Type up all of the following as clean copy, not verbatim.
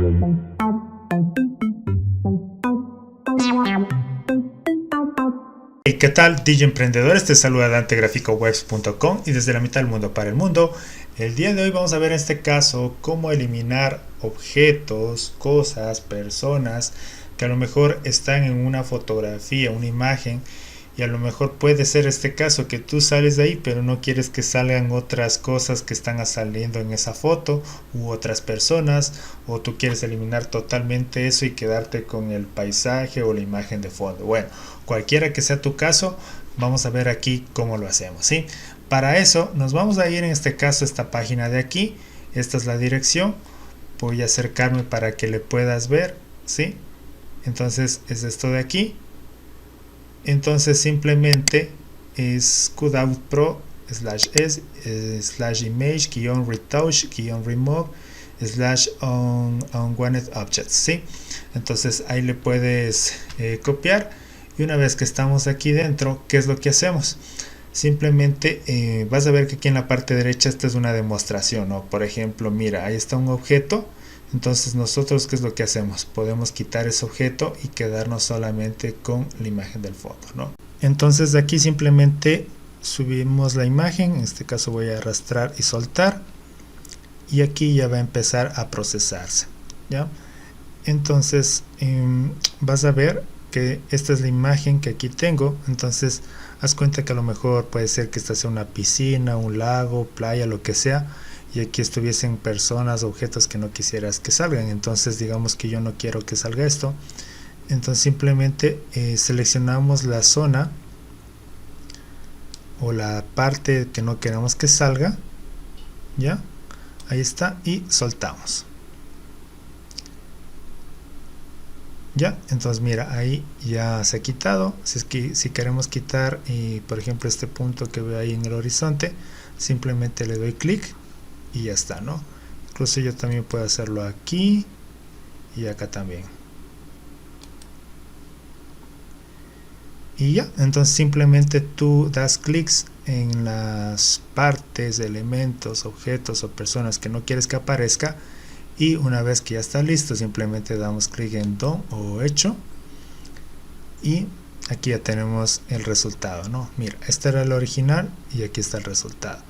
Hey, ¿qué tal? DJ Emprendedores, te saluda Dante, graficowebs.com y desde la mitad del mundo para el mundo. El día de hoy vamos a ver en este caso cómo eliminar objetos, cosas, personas que a lo mejor están en una fotografía, una imagen, y a lo mejor puede ser este caso que tú sales de ahí pero no quieres que salgan otras cosas que están saliendo en esa foto u otras personas, o tú quieres eliminar totalmente eso y quedarte con el paisaje o la imagen de fondo. Bueno, cualquiera que sea tu caso, vamos a ver aquí cómo lo hacemos, ¿sí? Para eso nos vamos a ir en este caso a esta página de aquí. Esta es la dirección. Voy a acercarme para que le puedas ver, ¿sí? Entonces es esto de aquí. Entonces simplemente es cutout pro /s /image-retouch-remove /unwanted objects, ¿sí? Entonces ahí le puedes copiar, y una vez que estamos aquí dentro, ¿qué es lo que hacemos? Simplemente vas a ver que aquí en la parte derecha esta es una demostración, ¿no? Por ejemplo, mira, ahí está un objeto. Entonces nosotros, ¿qué es lo que hacemos? Podemos quitar ese objeto y quedarnos solamente con la imagen del fondo, ¿no? Entonces de aquí simplemente subimos la imagen. En este caso voy a arrastrar y soltar, y aquí ya va a empezar a procesarse, ¿ya? Entonces vas a ver que esta es la imagen que aquí tengo. Entonces haz cuenta que a lo mejor puede ser que esta sea una piscina, un lago, playa, lo que sea, y aquí estuviesen personas, objetos que no quisieras que salgan. Entonces digamos que yo no quiero que salga esto. Entonces simplemente seleccionamos la zona o la parte que no queramos que salga, ya, ahí está, y soltamos. Ya, entonces mira, ahí ya se ha quitado. Si queremos quitar, por ejemplo, este punto que veo ahí en el horizonte, simplemente le doy clic y ya está, ¿no? Incluso yo también puedo hacerlo aquí y acá también. Y ya, entonces simplemente tú das clics en las partes, elementos, objetos o personas que no quieres que aparezca, y una vez que ya está listo, simplemente damos clic en Done o Hecho, y aquí ya tenemos el resultado, ¿no? Mira, este era el original y aquí está el resultado.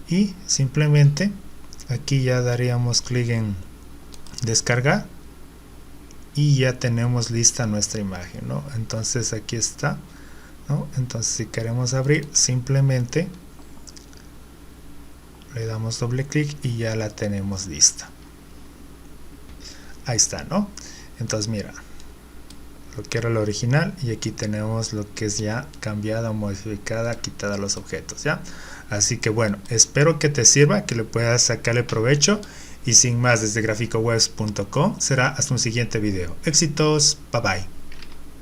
Y simplemente aquí ya daríamos clic en descargar y ya tenemos lista nuestra imagen, ¿no? Entonces aquí está, ¿no? Entonces si queremos abrir, simplemente le damos doble clic y ya la tenemos lista. Ahí está, ¿no? Entonces mira, lo que era el original, y aquí tenemos lo que es ya cambiada, modificada, quitada los objetos, ¿ya? Así que bueno, espero que te sirva, que le puedas sacarle provecho, y sin más, desde graficowebs.com será hasta un siguiente video. Éxitos, bye bye.